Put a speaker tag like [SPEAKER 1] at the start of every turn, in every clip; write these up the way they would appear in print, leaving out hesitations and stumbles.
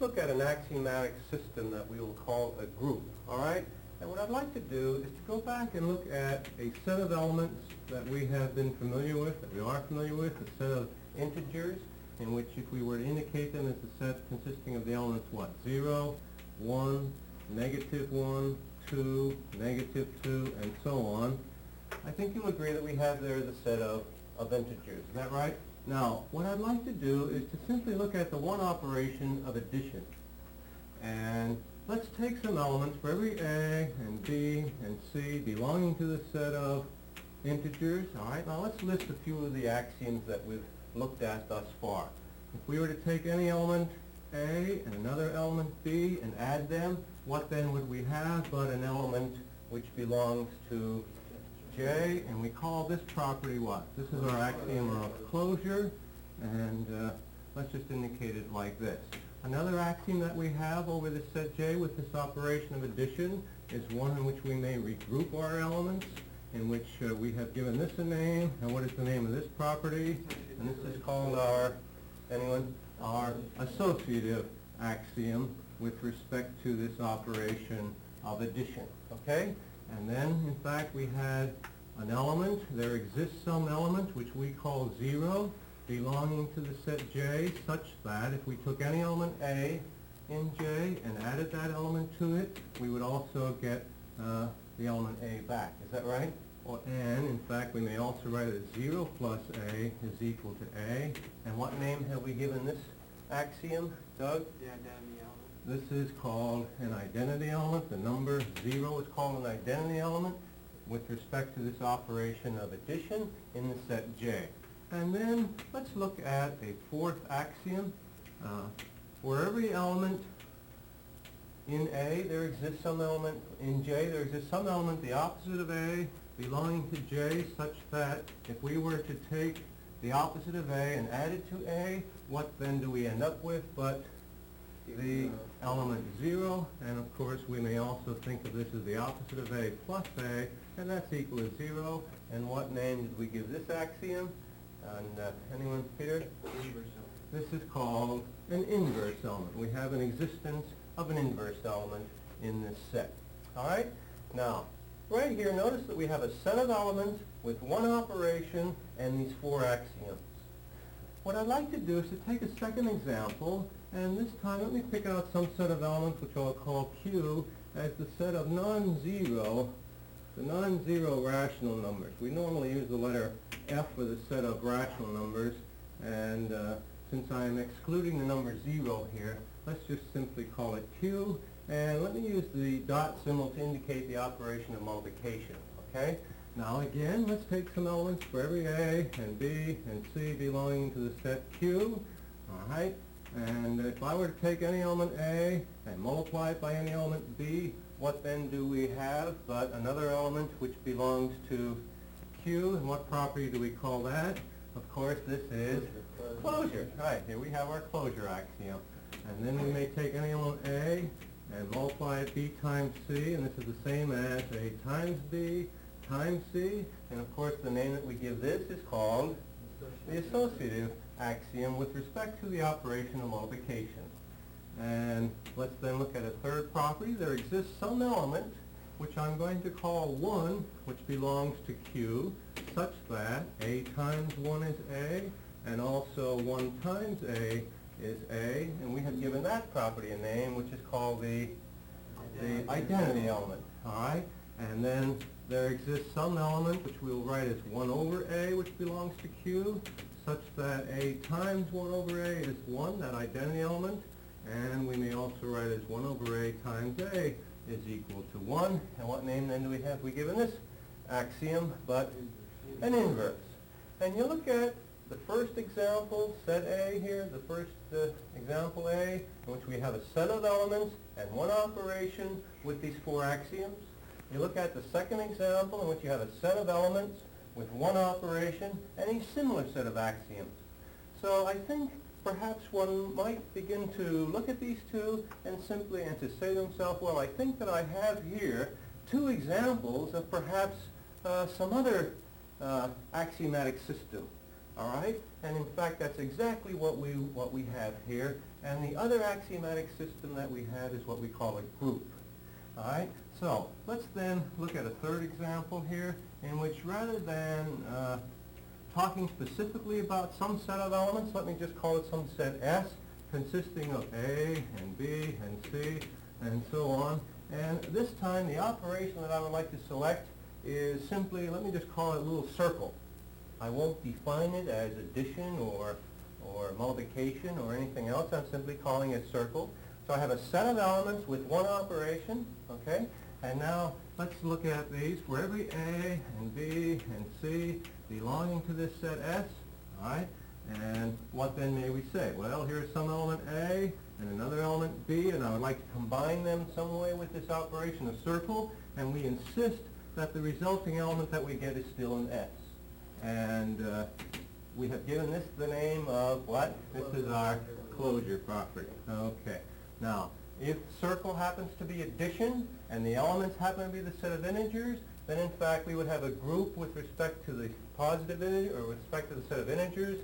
[SPEAKER 1] look at an axiomatic system that we will call a group, all right? And what I'd like to do is to go back and look at a set of elements that we have been familiar with, that we are familiar with, a set of integers, in which if we were to indicate them as a set consisting of the elements, what? 0, 1, -1, 2, -2, and so on. I think you'll agree that we have there the set of integers. Is that right? Now, what I'd like to do is to simply look at the one operation of addition. And let's take some elements for every A and B and C belonging to the set of integers. All right, now let's list a few of the axioms that we've looked at thus far. If we were to take any element A and another element B and add them, what then would we have but an element which belongs to J, and we call this property what? This is our axiom of closure, and let's just indicate it like this. Another axiom that we have over the set J with this operation of addition is one in which we may regroup our elements, in which we have given this a name. And what is the name of this property? And this is called our associative axiom with respect to this operation of addition. Okay? And then, in fact, we had an element. There exists some element which we call 0 belonging to the set J, such that if we took any element A in J and added that element to it, we would also get the element A back. Is that right? And, in fact, we may also write it as 0 plus A is equal to A. And what name have we given this axiom, Doug?
[SPEAKER 2] The identity element.
[SPEAKER 1] This is called an identity element. The number 0 is called an identity element with respect to this operation of addition in the set J. And then let's look at a fourth axiom. For every element in A, there exists some element in J. There exists some element, the opposite of A, belonging to J, such that if we were to take the opposite of A and add it to A, what then do we end up with but the element 0? And of course we may also think of this as the opposite of A plus A, and that's equal to 0. And what name did we give this axiom? And anyone, Peter?
[SPEAKER 2] Inverse element.
[SPEAKER 1] This is called an inverse element. We have an existence of an inverse element in this set. All right? Now, right here, notice that we have a set of elements with one operation and these four axioms. What I'd like to do is to take a second example, and this time let me pick out some set of elements which I'll call Q as the set of non-zero rational numbers. We normally use the letter F for the set of rational numbers, and since I'm excluding the number 0 here, let's just simply call it Q, and let me use the dot symbol to indicate the operation of multiplication, okay? Now again, let's take some elements for every A and B and C belonging to the set Q, all right? And if I were to take any element A and multiply it by any element B, what then do we have but another element which belongs to Q, and what property do we call that? Of course, this is closure. Right, here we have our closure axiom. And then we may take any element A and multiply it B times C, and this is the same as A times B times C. And of course, the name that we give this is called the associative axiom with respect to the operation of multiplication. And let's then look at a third property. There exists some element which I'm going to call 1, which belongs to Q, such that A times 1 is A, and also 1 times A is A, and we have given that property a name which is called the identity element. All right? And then there exists some element which we'll write as 1 over A, which belongs to Q, such that A times 1 over A is 1, that identity element, and we may also write as 1 over A times A is equal to 1. And what name then do we have? We've given this axiom, but an inverse. And you look at the first example, set A here, the first example A, in which we have a set of elements and one operation with these four axioms. You look at the second example, in which you have a set of elements with one operation and a similar set of axioms. So I think perhaps one might begin to look at these two and to say to himself, well, I think that I have here two examples of perhaps some other axiomatic system. All right? And in fact, that's exactly what we have here. And the other axiomatic system that we have is what we call a group. All right? So let's then look at a third example here, in which rather than talking specifically about some set of elements, let me just call it some set S, consisting of A and B and C and so on. And this time the operation that I would like to select is simply, let me just call it a little circle. I won't define it as addition or multiplication or anything else. I'm simply calling it circle. So I have a set of elements with one operation, okay? And now let's look at these for every A and B and C belonging to this set S, all right? And what then may we say? Well, here's some element A and another element B, and I would like to combine them some way with this operation of circle, and we insist that the resulting element that we get is still an S. And we have given this the name of what? This is our closure property. Okay. Now, if circle happens to be addition and the elements happen to be the set of integers, then in fact we would have a group with respect to the positive integer, or with respect to the set of integers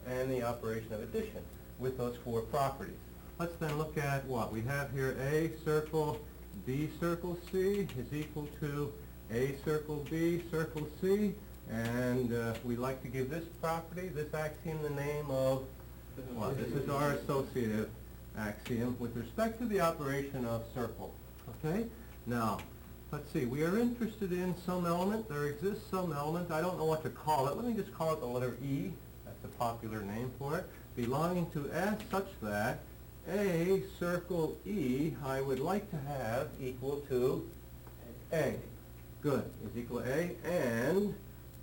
[SPEAKER 1] and the operation of addition with those four properties. Let's then look at what we have here. A circle B circle C is equal to A circle B circle C, and we like to give this property, this axiom, the name of what? This is our associative axiom with respect to the operation of circle. Okay? Now, let's see. We are interested in some element. There exists some element. I don't know what to call it. Let me just call it the letter E. That's a popular name for it. Belonging to S such that A circle E I would like to have equal to A. Good. Is equal to A. And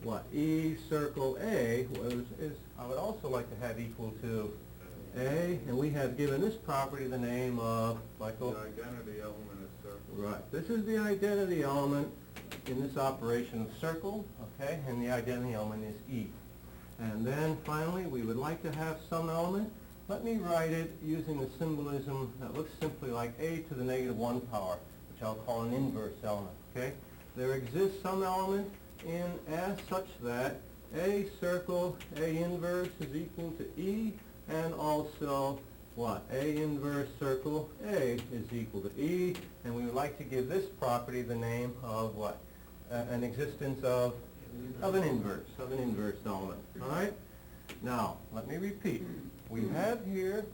[SPEAKER 1] what? E circle A is I would also like to have equal to A, and we have given this property the name of, Michael?
[SPEAKER 3] The identity element is circle.
[SPEAKER 1] Right. This is the identity element in this operation of circle, okay? And the identity element is E. And then finally, we would like to have some element. Let me write it using a symbolism that looks simply like A to the negative 1 power, which I'll call an inverse element, okay? There exists some element in S such that A circle A inverse is equal to E, and also what? A inverse circle A is equal to E, and we would like to give this property the name of what? An existence of an inverse element. All right? Now, let me repeat. We have here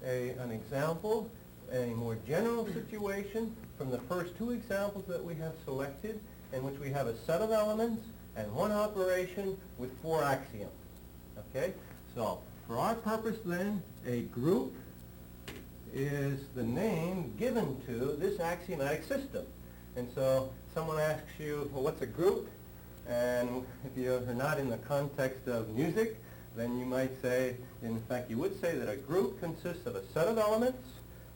[SPEAKER 1] an example, a more general situation from the first two examples that we have selected, in which we have a set of elements and one operation with four axioms. Okay? So, for our purpose then, a group is the name given to this axiomatic system. And so someone asks you, well, what's a group? And if you're not in the context of music, then you might say, in fact you would say that a group consists of a set of elements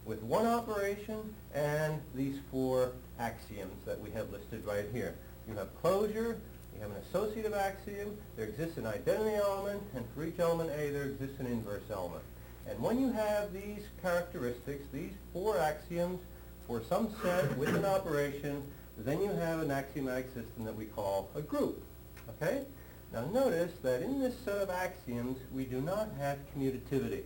[SPEAKER 1] with one operation and these four axioms that we have listed right here. You have closure, you have an associative axiom, there exists an identity element, and for each element A there exists an inverse element. And when you have these characteristics, these four axioms, for some set with an operation, then you have an axiomatic system that we call a group. Okay? Now notice that in this set of axioms, we do not have commutativity.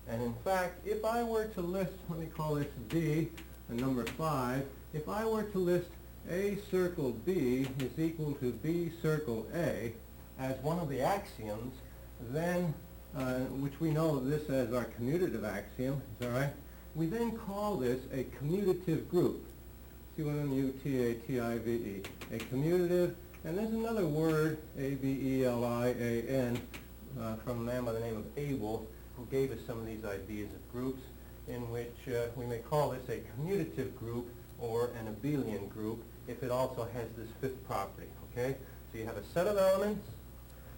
[SPEAKER 1] And in fact, if I were to list, let me call this B, and number 5, if I were to list A circle B is equal to B circle A as one of the axioms, then, which we know this as our commutative axiom, is that right? We then call this a commutative group. C-O-M-U-T-A-T-I-V-E. A commutative, and there's another word, A-B-E-L-I-A-N, from a man by the name of Abel, who gave us some of these ideas of groups, in which we may call this a commutative group or an abelian group if it also has this fifth property, okay? So you have a set of elements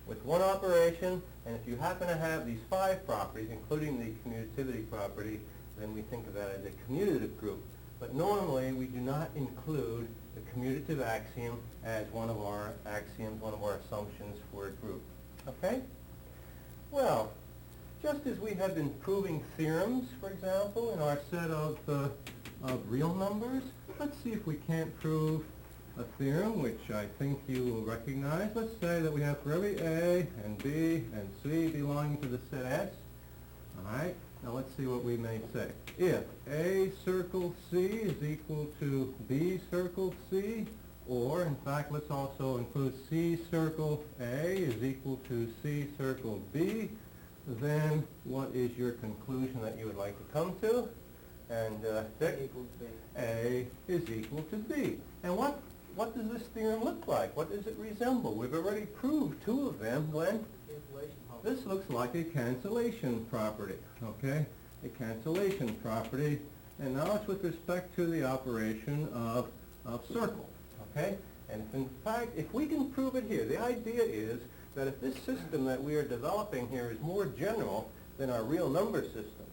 [SPEAKER 1] with one operation, and if you happen to have these 5 properties, including the commutativity property, then we think of that as a commutative group. But normally we do not include the commutative axiom as one of our axioms, one of our assumptions for a group. Okay? Well, just as we have been proving theorems, for example, in our set of real numbers, let's see if we can't prove a theorem which I think you will recognize. Let's say that we have for every A and B and C belonging to the set S. All right, now let's see what we may say. If A circle C is equal to B circle C, or in fact let's also include C circle A is equal to C circle B, then what is your conclusion that you would like to come to? And Dick?
[SPEAKER 2] Equals B.
[SPEAKER 1] A is equal to B. And what does this theorem look like? What does it resemble? We've already proved two of them, Glenn.
[SPEAKER 2] Cancellation property.
[SPEAKER 1] This looks like a cancellation property, okay? A cancellation property. And now it's with respect to the operation of circle, okay? And in fact, if we can prove it here, the idea is that if this system that we are developing here is more general than our real number system,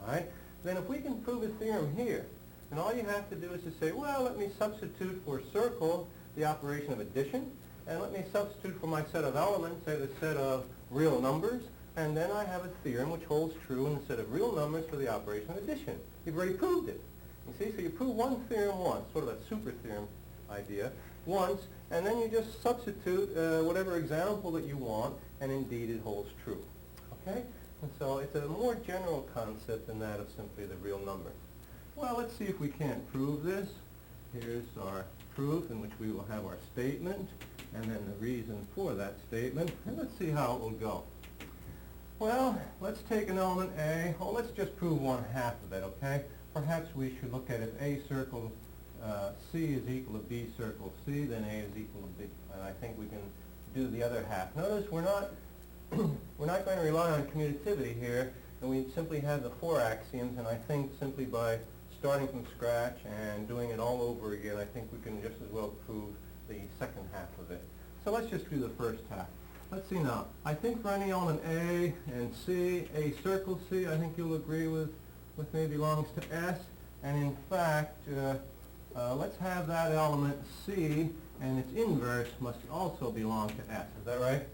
[SPEAKER 1] all right, then if we can prove a theorem here, then all you have to do is to say, well, let me substitute for circle the operation of addition, and let me substitute for my set of elements, say the set of real numbers, and then I have a theorem which holds true in the set of real numbers for the operation of addition. You've already proved it. You see, so you prove one theorem once, sort of a super theorem idea, once, and then you just substitute whatever example that you want, and indeed it holds true. Okay? And so it's a more general concept than that of simply the real number. Well, let's see if we can't prove this. Here's our proof in which we will have our statement, and then the reason for that statement, and let's see how it will go. Well, let's take an element A. Oh, let's just prove one half of it, okay? Perhaps we should look at if A circle C is equal to B circle C, then A is equal to B. And I think we can do the other half. Notice we're not we're not going to rely on commutativity here, and we simply have the four axioms, and I think simply by starting from scratch and doing it all over again, I think we can just as well prove the second half of it. So let's just do the first half. Let's see now. I think for any element A and C, A circle C, I think you'll agree with me belongs to S, and in fact, let's have that element C, and its inverse must also belong to S. Is that right?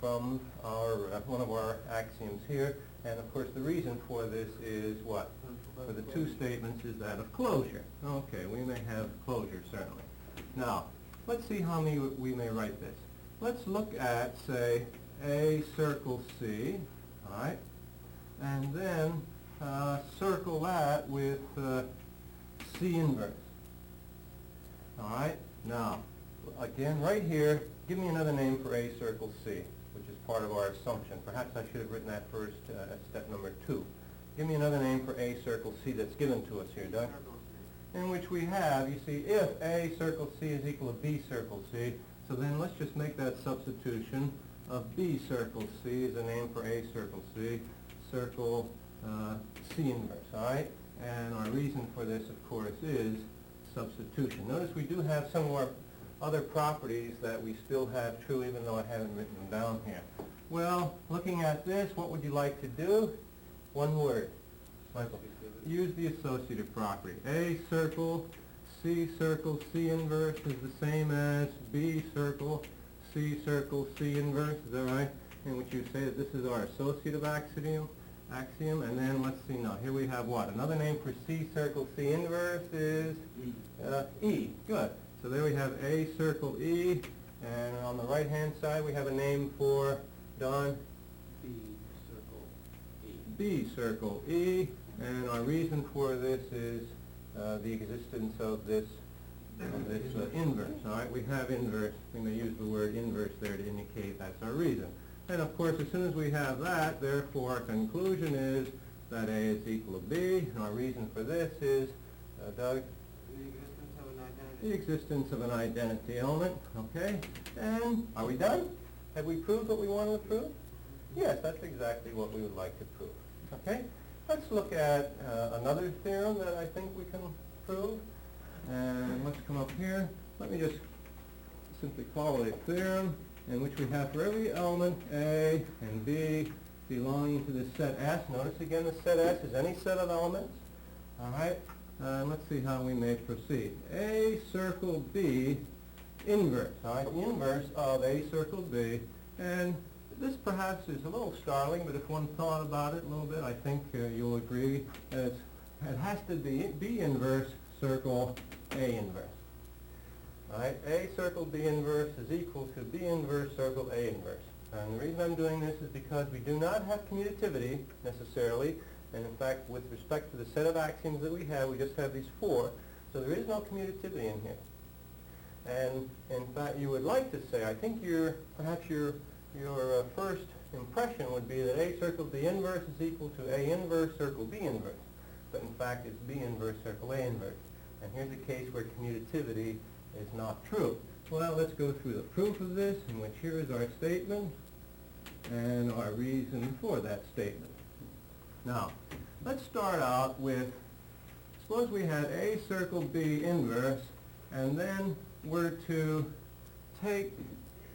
[SPEAKER 1] From our one of our axioms here, and of course the reason for this is what? For the two statements is that of closure. Okay, we may have closure certainly. Now, let's see how we may write this. Let's look at, say, A circle C, all right, and then circle that with C inverse. All right, now, again, right here, give me another name for A circle C, which is part of our assumption. Perhaps I should have written that first at step number 2. Give me another name for A circle C that's given to us here, Doug. In which we have, you see, if A circle C is equal to B circle C, so then let's just make that substitution of B circle C as a name for A circle C, circle C inverse, all right? And our reason for this, of course, is substitution. Notice we do have some of our other properties that we still have true, even though I haven't written them down here. Well, looking at this, what would you like to do? One word. Michael. Use the associative property. A circle, C inverse is the same as B circle, C inverse, is that right? In which you say that this is our associative axiom, and then let's see now, here we have what? Another name for C circle C inverse is E. Good. So there we have A circle E, and on the right-hand side we have a name for, Don? B circle E, and our reason for this is the existence of this inverse. All right, we have inverse. We may use the word inverse there to indicate that's our reason. And of course, as soon as we have that, therefore our conclusion is that A is equal to B, and our reason for this is, Doug? The existence of an identity element, okay? And are we done? Have we proved what we wanted to prove? Yes, that's exactly what we would like to prove, okay? Let's look at another theorem that I think we can prove. And let's come up here. Let me just simply call it a theorem in which we have for every element A and B belonging to the set S. Notice again the set S is any set of elements, all right? Let's see how we may proceed. A circle B inverse, all right? Inverse of A circle B. And this perhaps is a little startling, but if one thought about it a little bit, I think you'll agree that it has to be B inverse circle A inverse. All right, A circle B inverse is equal to B inverse circle A inverse. And the reason I'm doing this is because we do not have commutativity necessarily, and in fact with respect to the set of axioms that we just have these four, so there is no commutativity in here. And in fact you would like to say, I think perhaps your first impression would be that A circle B inverse is equal to A inverse circle B inverse, but in fact it's B inverse circle A inverse. And here's a case where commutativity is not true. Well, let's go through the proof of this, in which here is our statement and our reason for that statement. Now, let's start out with, suppose we had A circle B inverse, and then we're to take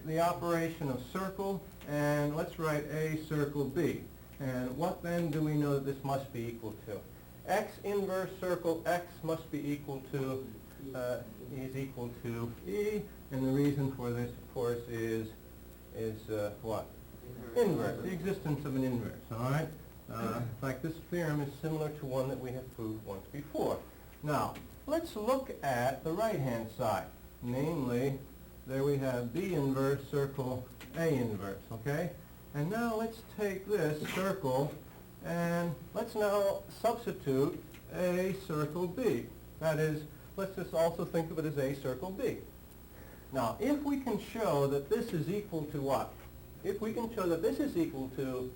[SPEAKER 1] the operation of circle, and let's write A circle B. And what then do we know that this must be equal to? X inverse circle X must be equal to, is equal to E, and the reason for this, of course, is what? Inverse, the existence of an inverse, all right? In fact, this theorem is similar to one that we have proved once before. Now, let's look at the right-hand side. Namely, there we have B inverse circle A inverse, okay? And now let's take this circle and let's now substitute A circle B. That is, let's just also think of it as A circle B. Now, if we can show that this is equal to what? If we can show that this is equal to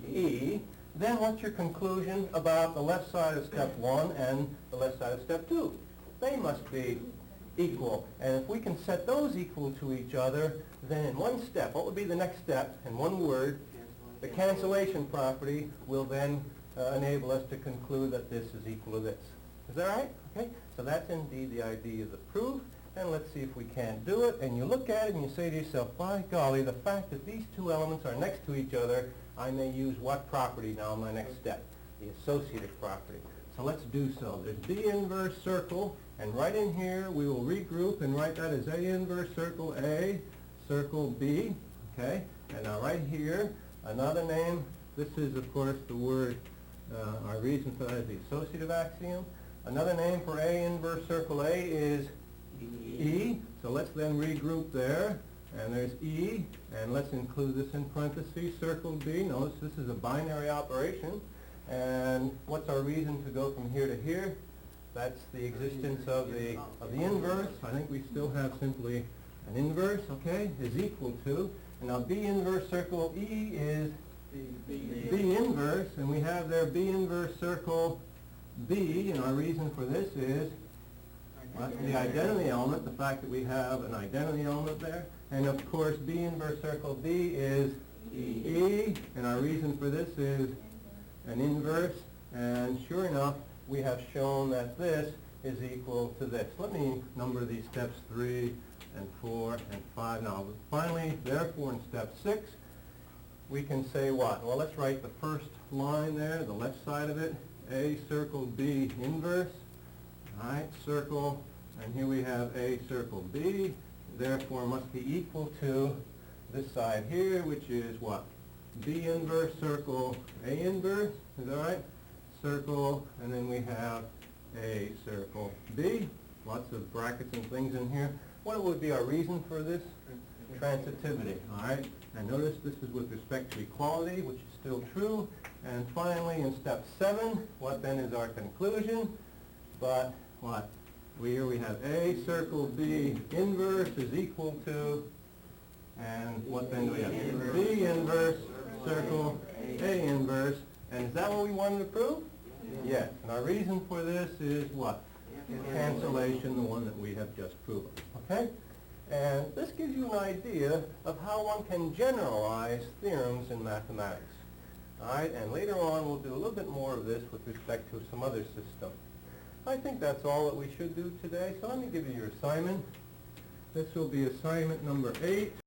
[SPEAKER 1] E, then what's your conclusion about the left side of step 1 and the left side of step 2? They must be equal. And if we can set those equal to each other, then in one step, what would be the next step? In one word, the cancellation property will then enable us to conclude that this is equal to this. Is that right? Okay. So that's indeed the idea of the proof. And let's see if we can't do it. And you look at it and you say to yourself, by golly, the fact that these two elements are next to each other, I may use what property now in my next step? The associative property. So let's do so. There's B inverse circle, and right in here we will regroup and write that as A inverse circle A, circle B, okay? And now right here, another name, this is of course the word, our reason for that is the associative axiom. Another name for A inverse circle A is E, so let's then regroup there, and there's E, and let's include this in parentheses, circle B. Notice this is a binary operation, and what's our reason to go from here to here? That's the existence of the inverse. I think we still have simply an inverse, okay, is equal to, and now B inverse circle E is B inverse, and we have there B inverse circle B, and our reason for this is the identity element, the fact that we have an identity element there. And of course, B inverse circle B is E, and our reason for this is an inverse. And sure enough, we have shown that this is equal to this. Let me number these steps 3 and 4 and 5. Now, finally, therefore, in step 6, we can say what? Well, let's write the first line there, the left side of it, A circle B inverse. All right, circle, and here we have A circle B, therefore must be equal to this side here, which is what? B inverse circle A inverse, is that right? Circle, and then we have A circle B. Lots of brackets and things in here. What would be our reason for this? Transitivity, all right? And notice this is with respect to equality, which is still true. And finally, in step 7, what then is our conclusion? But what? Here we have A circle B inverse is equal to, and what then do we have? B inverse circle A inverse. And is that what we wanted to prove? Yes. And our reason for this is what? Cancellation, the one that we have just proven. Okay? And this gives you an idea of how one can generalize theorems in mathematics. All right? And later on we'll do a little bit more of this with respect to some other system. I think that's all that we should do today. So let me give you your assignment. This will be assignment number 8.